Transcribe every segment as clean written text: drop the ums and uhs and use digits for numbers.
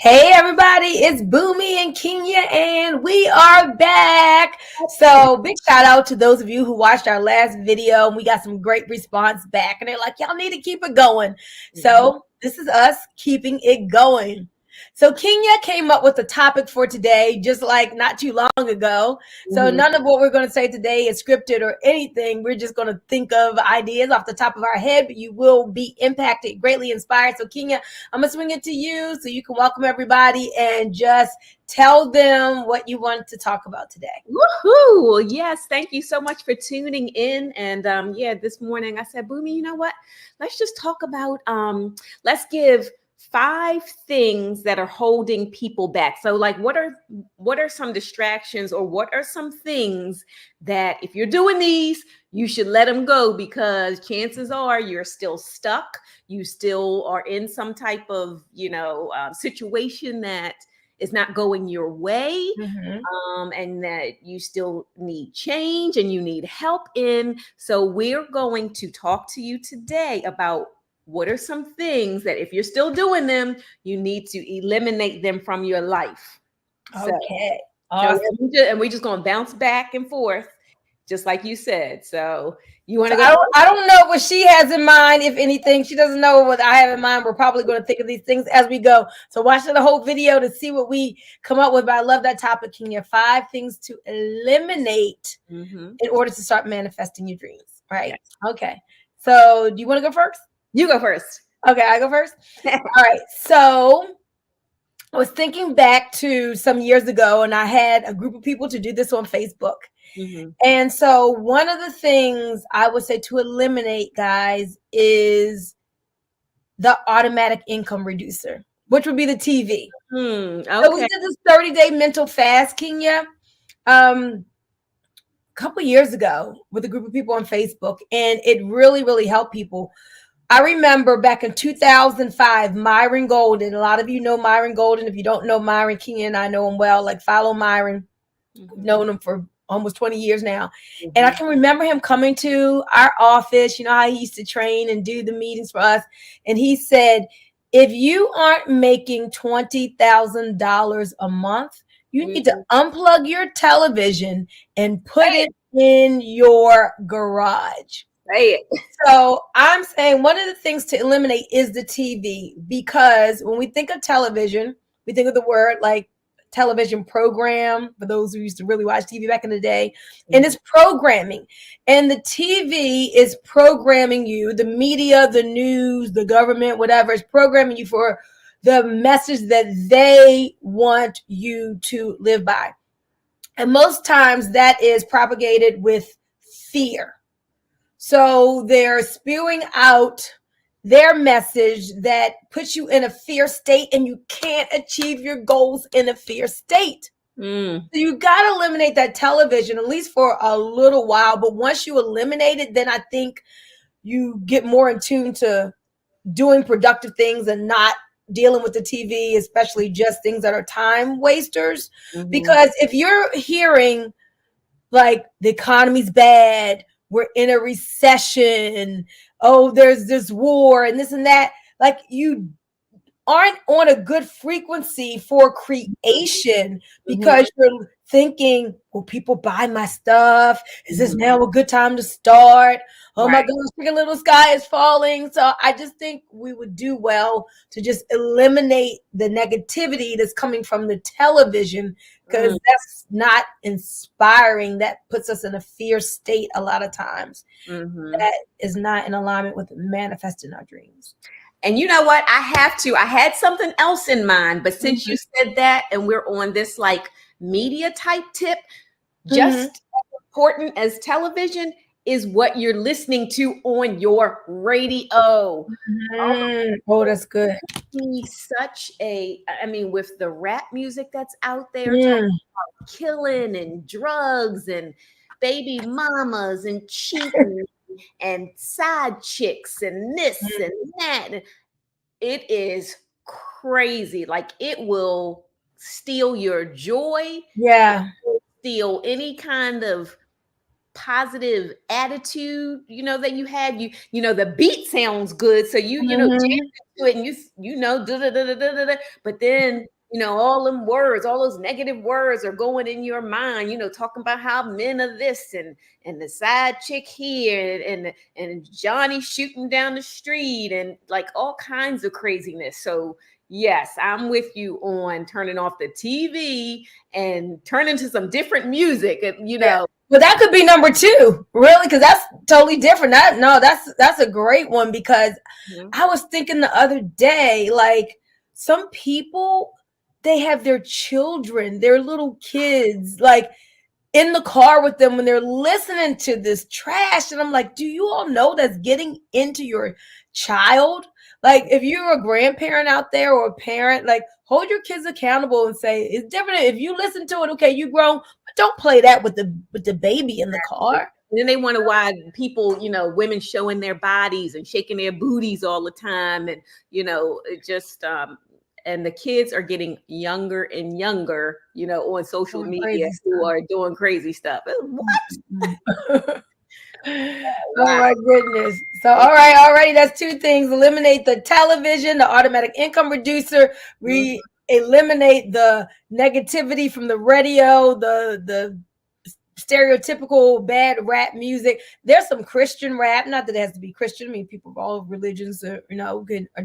Hey everybody, it's Boomy and Kenya and we are back. So big shout out to those of you who watched our last video and we got some great response back and they're like, y'all need to keep it going. So this is us keeping it going. So Kenya came up with the topic for today, just like not too long ago. So none of what we're going to say today is scripted or anything. We're just going to think of ideas off the top of our head, but you will be impacted, greatly inspired. So Kenya, I'm going to swing it to you so you can welcome everybody and just tell them what you want to talk about today. Woohoo! Yes, thank you so much for tuning in. And this morning I said, Boomy, you know what? Let's just talk about let's give 5 things that are holding people back. So like what are some distractions, or what are some things that if you're doing these, you should let them go, because chances are you're still stuck. You still are in some type of, situation that is not going your way, and that you still need change and you need help in. So we're going to talk to you today about what are some things that if you're still doing them, you need to eliminate them from your life. Okay. Awesome. And we're just going to bounce back and forth, just like you said. So you want to go? I don't know what she has in mind. If anything, she doesn't know what I have in mind. We're probably going to think of these things as we go. So watch the whole video to see what we come up with. But I love that topic, Kenya. 5 things to eliminate in order to start manifesting your dreams. Right? Yes. Okay. So do you want to go first? You go first. Okay, I go first. All right. So I was thinking back to some years ago, and I had a group of people to do this on Facebook. And so one of the things I would say to eliminate, guys, is the automatic income reducer, which would be the TV. Okay. So we did this 30-day mental fast, Kenya, a couple years ago with a group of people on Facebook, and it really, really helped people. I remember back in 2005, Myron Golden. A lot of you know Myron Golden. If you don't know Myron, Kenya and I know him well. Like, follow Myron. We've known him for almost 20 years now. And I can remember him coming to our office. You know how he used to train and do the meetings for us. And he said, if you aren't making $20,000 a month, you need to unplug your television and put it in your garage. Right. So I'm saying one of the things to eliminate is the TV, because when we think of television, we think of the word like television program, for those who used to really watch TV back in the day, and it's programming. And the TV is programming you, the media, the news, the government, whatever, is programming you for the message that they want you to live by. And most times that is propagated with fear. So they're spewing out their message that puts you in a fear state, and you can't achieve your goals in a fear state. So you got to eliminate that television, at least for a little while. But once you eliminate it, then I think you get more in tune to doing productive things and not dealing with the TV, especially just things that are time wasters. Because if you're hearing like the economy's bad, we're in a recession, oh, there's this war and this and that, like you aren't on a good frequency for creation, because you're thinking, will people buy my stuff? Is this now a good time to start? Oh my gosh, Chicken Little Sky is falling. So I just think we would do well to just eliminate the negativity that's coming from the television, because that's not inspiring. That puts us in a fear state a lot of times. That is not in alignment with manifesting our dreams. And you know what? I had something else in mind, but since you said that, and we're on this like media type tip, just as important as television is what you're listening to on your radio. Oh, that's good. With the rap music that's out there, talking about killing and drugs and baby mamas and cheating and side chicks and this and that. It is crazy. Like, it will steal your joy. Yeah. It will steal any kind of positive attitude, that you had, the beat sounds good. So jam into it and but then, all them words, all those negative words are going in your mind, talking about how men are this and the side chick here and Johnny shooting down the street and like all kinds of craziness. So yes, I'm with you on turning off the TV and turning to some different music, Yeah. But that could be number 2, really, because that's totally different. That's a great one, because I was thinking the other day, like, some people, they have their children, their little kids, like, in the car with them when they're listening to this trash. And I'm like, do you all know that's getting into your child? Like, if you're a grandparent out there or a parent, like, hold your kids accountable and say, it's different. If you listen to it, okay, you grown, but don't play that with the baby in the car. And then they wonder why people, women showing their bodies and shaking their booties all the time. And, it just, and the kids are getting younger and younger, on social media who are doing crazy stuff. What? Oh my goodness. So, all right, already that's 2 things. Eliminate the television, the automatic income reducer. We eliminate the negativity from the radio, the stereotypical bad rap music. There's some Christian rap, not that it has to be Christian. I mean, people of all religions are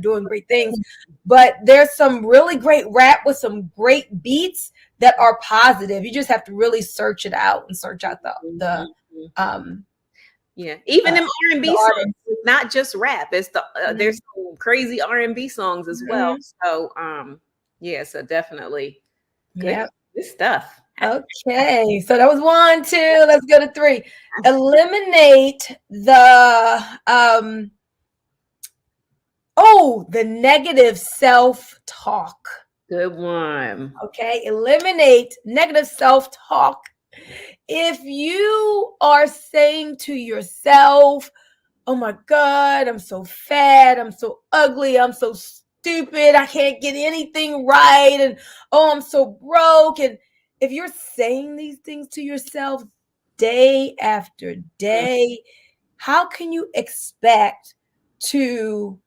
doing great things, but there's some really great rap with some great beats that are positive. You just have to really search it out and search out the even them R&B songs, not just rap. It's there's some crazy R&B songs as well. So so definitely good stuff. Okay, so that was 1, 2. Let's go to 3. Eliminate the the negative self-talk. Good one. Okay, eliminate negative self-talk. If you are saying to yourself, oh my God, I'm so fat, I'm so ugly, I'm so stupid, I can't get anything right, and I'm so broke. And if you're saying these things to yourself day after day, how can you expect to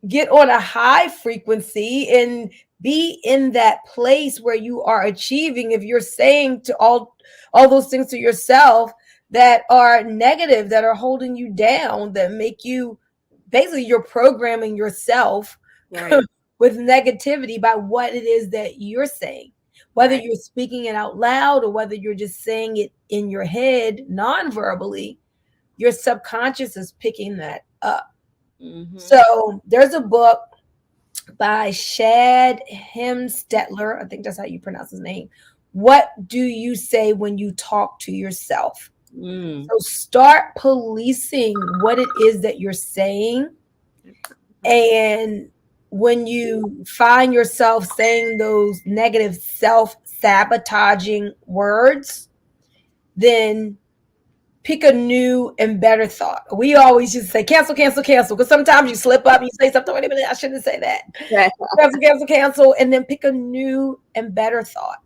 get on a high frequency and be in that place where you are achieving if you're saying to all those things to yourself that are negative, that are holding you down, that make you, basically you're programming yourself with negativity by what it is that you're saying, whether you're speaking it out loud or whether you're just saying it in your head non-verbally. Your subconscious is picking that up. So there's a book by Shad Hemstetler, I think that's how you pronounce his name. What do you say when you talk to yourself? So start policing what it is that you're saying. And when you find yourself saying those negative self-sabotaging words, then pick a new and better thought. We always just say cancel, cancel, cancel, because sometimes you slip up and you say something, wait a minute, I shouldn't say that. Cancel, cancel, cancel, and then pick a new and better thought.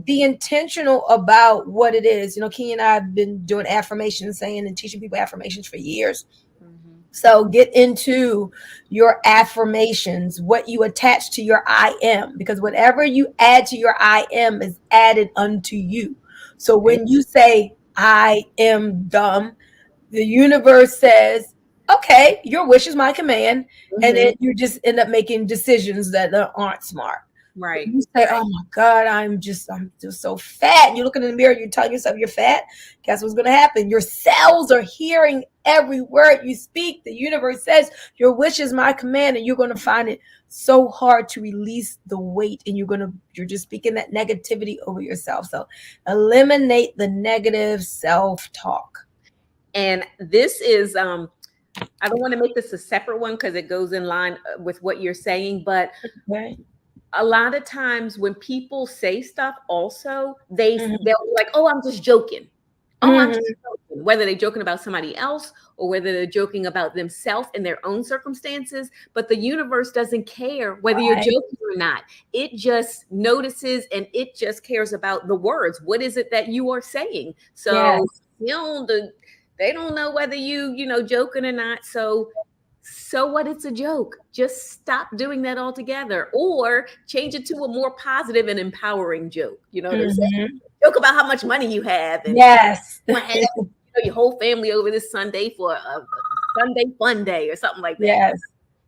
Be intentional about what it is. Key and I have been doing affirmations, saying and teaching people affirmations for years. So get into your affirmations, what you attach to your I am, because whatever you add to your I am is added unto you. So when you say, I am dumb, the universe says, okay, your wish is my command. And then you just end up making decisions that aren't smart. Right. You say, oh my God, I'm just so fat. And you look in the mirror, you're telling yourself you're fat. Guess what's going to happen? Your cells are hearing every word you speak. The universe says your wish is my command, and you're going to find it so hard to release the weight, and you're just speaking that negativity over yourself. So eliminate the negative self-talk. And this is, I don't want to make this a separate one because it goes in line with what you're saying, but a lot of times when people say stuff also, they'll be like, oh, I'm just joking. I'm just joking. Whether they're joking about somebody else or whether they're joking about themselves and their own circumstances. But the universe doesn't care whether you're joking or not. It just notices and it just cares about the words. What is it that you are saying? So you know, they don't know whether you joking or not. So what? It's a joke. Just stop doing that altogether, or change it to a more positive and empowering joke. They say Mhm. joke about how much money you have, and Yes. you want to have your whole family over this Sunday for a Sunday fun day or something like that. Yes.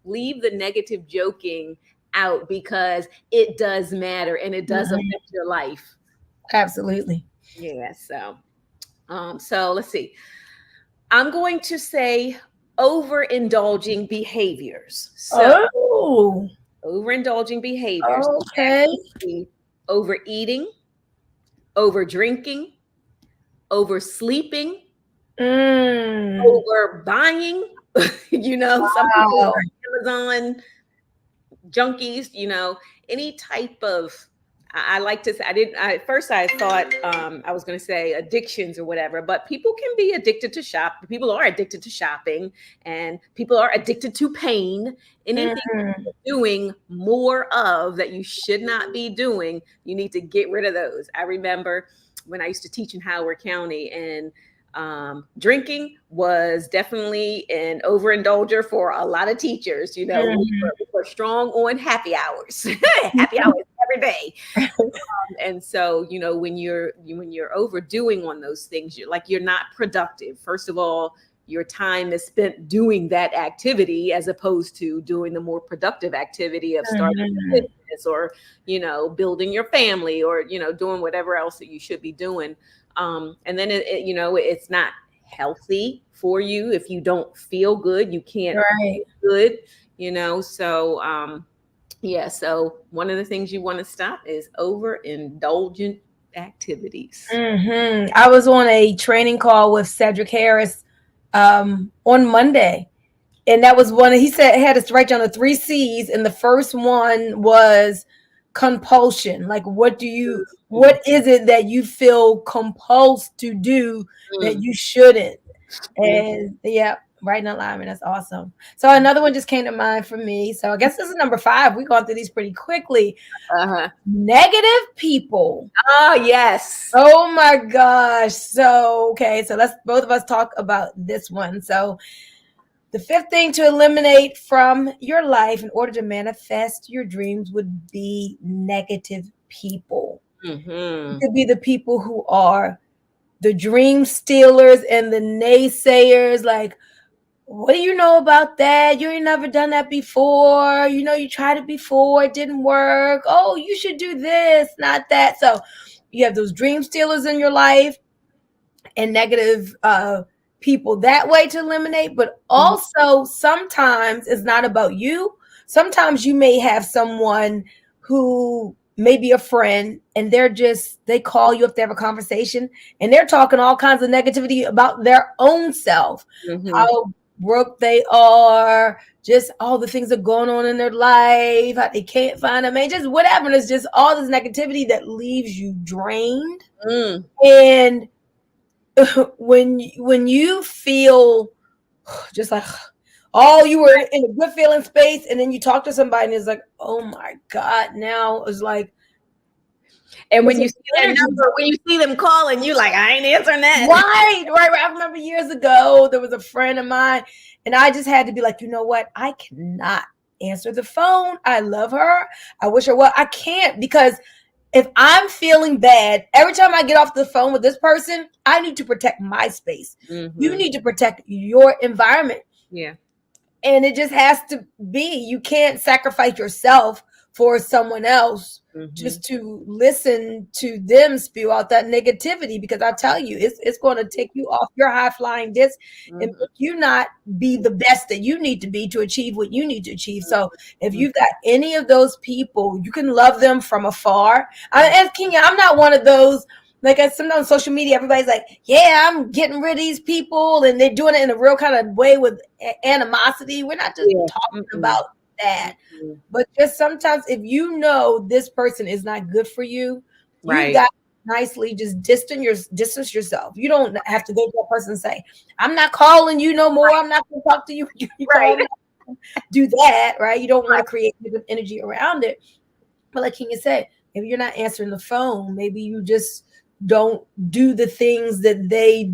Leave the negative joking out, because it does matter and it does Mhm. affect your life. Absolutely. Yeah. So let's see. I'm going to say overindulging behaviors. So Oh, overindulging behaviors. okay. Overeating, over drinking, oversleeping, Mm. over buying. Some people Wow. are Amazon junkies, any type of. I like to say, at first I thought I was going to say addictions or whatever, but people can be addicted to shop. People are addicted to shopping, and people are addicted to pain. Anything Mhm. you're doing more of that you should not be doing, you need to get rid of those. I remember when I used to teach in Howard County, and drinking was definitely an overindulger for a lot of teachers. Mhm. We were strong on happy hours, happy hours every day. And so, when you're overdoing on those things, you're not productive. First of all, your time is spent doing that activity as opposed to doing the more productive activity of starting a Mhm. business, or building your family, or doing whatever else that you should be doing. And then it's not healthy for you. If you don't feel good, you can't Right. feel good. So yeah, so one of the things you want to stop is overindulgent activities. I was on a training call with Cedric Harris on Monday, and that was one. He said had us write down the three C's, and the first one was compulsion. Like, what is it that you feel compulsed to do that Mm, you shouldn't? mm, And yeah, right in alignment. That's awesome. So another one just came to mind for me. So I guess this is number 5. We've gone through these pretty quickly. uh-huh. Negative people. Oh, yes. Oh my gosh. So, okay. So let's both of us talk about this one. So, the fifth thing to eliminate from your life in order to manifest your dreams would be negative people. It Hmm. could be the people who are the dream stealers and the naysayers, like, what do you know about that? You ain't never done that before. You tried it before, it didn't work. Oh, you should do this, not that. So you have those dream stealers in your life and negative people that way to eliminate. But also, sometimes it's not about you. Sometimes you may have someone who may be a friend, and they call you if they have a conversation, and they're talking all kinds of negativity about their own self, Hmm. how broke they are, just all the things that are going on in their life, how they can't find a man, just whatever. And it's just all this negativity that leaves you drained. Mm. And when you feel just like, oh, you were in a good feeling space, and then you talk to somebody and it's like, oh my god, now it's like And when it's you an see their energy. number, when you see them calling, you like, I ain't answering that. Right. I remember years ago there was a friend of mine, and I just had to be like, you know what, I cannot answer the phone. I love her, I wish her well. I can't, because if I'm feeling bad, every time I get off the phone with this person, I need to protect my space. You Hmm. need to protect your environment. Yeah. And it just has to be. You can't sacrifice yourself for someone else Hmm. just to listen to them spew out that negativity, because I tell you, it's going to take you off your high flying disc and Hmm. make you not be the best that you need to be to achieve what you need to achieve. So if you've got any of those people, you can love them from afar. And Kenya, I'm not one of those. Like, sometimes on social media, everybody's like, yeah, I'm getting rid of these people, and they're doing it in a real kind of way with animosity. We're not just Yeah. talking Mm-mm. about that. Mm-mm. But just sometimes, if you know this person is not good for you, you've Right. got to nicely just distance yourself. You don't have to go to a person and say, I'm not calling you no more. I'm not going to talk to you. You call Right. me. Do that, right? You don't want to Right. create negative energy around it. But like Kenya said, maybe you're not answering the phone. Maybe you just don't do the things that they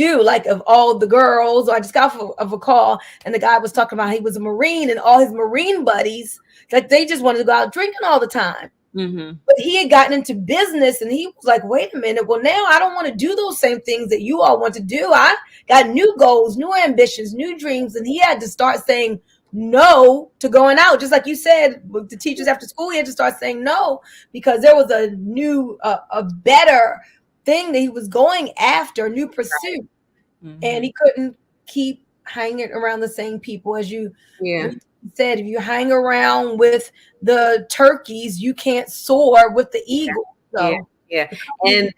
do. Like of all the girls, or I just got off a call and the guy was talking about he was a Marine and all his Marine buddies, like they just wanted to go out drinking all the time. Mm-hmm. But he had gotten into business and he was like, wait a minute, well, now I don't want to do those same things that you all want to do. I got new goals, new ambitions, new dreams. And he had to start saying no to going out. Just like you said, with the teachers after school, he had to start saying no because there was a new, a better thing that he was going after, a new pursuit. Mm-hmm. And he couldn't keep hanging around the same people. As you said, if you hang around with the turkeys, you can't soar with the eagle. So and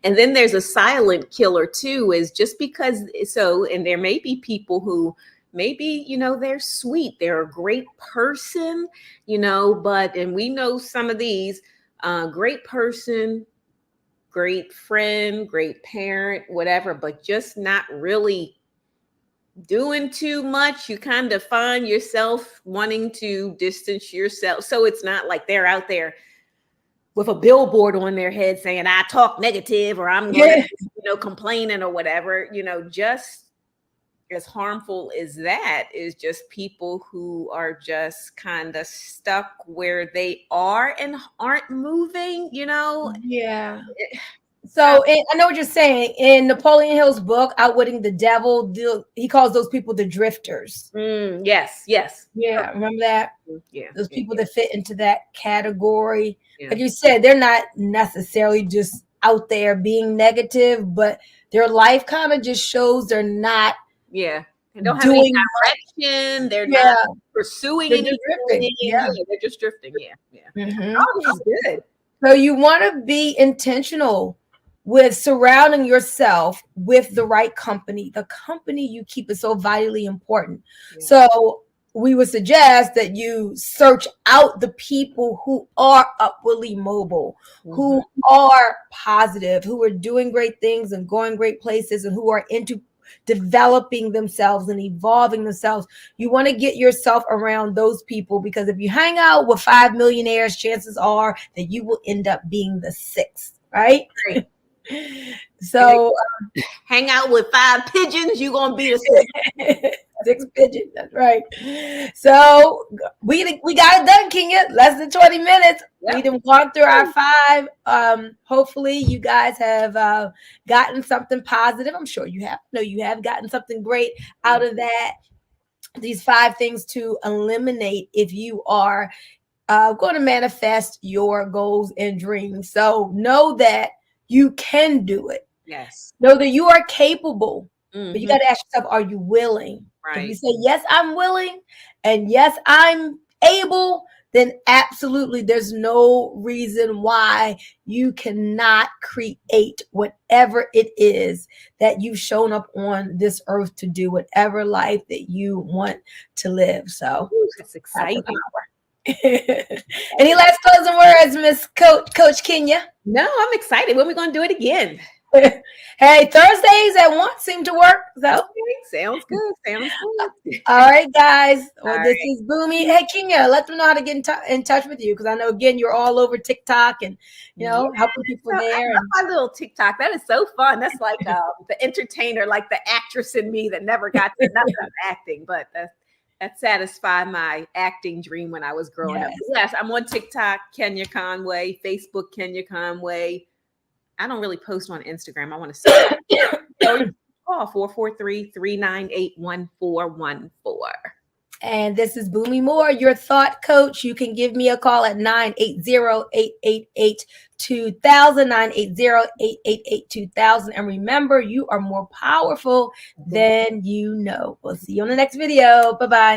then there's a silent killer too, is just because and there may be people who maybe, they're sweet, they're a great person, but and we know some of these, great person, great friend, great parent, whatever, but just not really doing too much. You kind of find yourself wanting to distance yourself. So it's not like they're out there with a billboard on their head saying, I talk negative, or I'm going to, complaining or whatever, just as harmful as that is just people who are just kind of stuck where they are and aren't moving, Yeah. So I know what you're saying. In Napoleon Hill's book, Outwitting the Devil, he calls those people the drifters. Yes. Yeah, remember that? Yeah. Those people that fit into that category. Yeah. Like you said, they're not necessarily just out there being negative, but their life kind of just shows they're not. Yeah. They don't have any direction. They're not pursuing anything. They're just drifting. Yeah. Mm-hmm. Oh, this is good. So you want to be intentional with surrounding yourself with the right company. The company you keep is so vitally important. Yeah. So we would suggest that you search out the people who are upwardly mobile, who are positive, who are doing great things and going great places, and who are into developing themselves and evolving themselves. You want to get yourself around those people, because if you hang out with 5 millionaires, chances are that you will end up being the 6th, right? So hang out with 5 pigeons, you're gonna be the 6th. 6 pigeons, that's right. So we got it done, Kenya. Less than 20 minutes. Yep. We done walked through our 5. Hopefully you guys have gotten something positive. I'm sure you have. No, you have gotten something great out of that. These 5 things to eliminate if you are going to manifest your goals and dreams. So know that you can do it. Yes. Know that you are capable. But you got to ask yourself, are you willing? Right. If you say, yes, I'm willing, and yes, I'm able, then absolutely there's no reason why you cannot create whatever it is that you've shown up on this earth to do, whatever life that you want to live. So that's exciting. Any last closing words, Miss Coach Kenya? No, I'm excited. When are we going to do it again? Hey, Thursdays at 1 seem to work. So. Okay, sounds good. All right, guys. Well, this is Boomy. Hey, Kenya, let them know how to get in touch with you, because I know, again, you're all over TikTok and, helping people there. My little TikTok. That is so fun. That's like the entertainer, like the actress in me that never got to nothing acting, but that satisfied my acting dream when I was growing up. Yes, I'm on TikTok, Kenya Conway, Facebook, Kenya Conway. I don't really post on Instagram. I want to say call 443-398-1414. And this is Boomy Moore, your thought coach. You can give me a call at 980-888-2000, 980-888-2000. And remember, you are more powerful than you know. We'll see you on the next video. Bye-bye.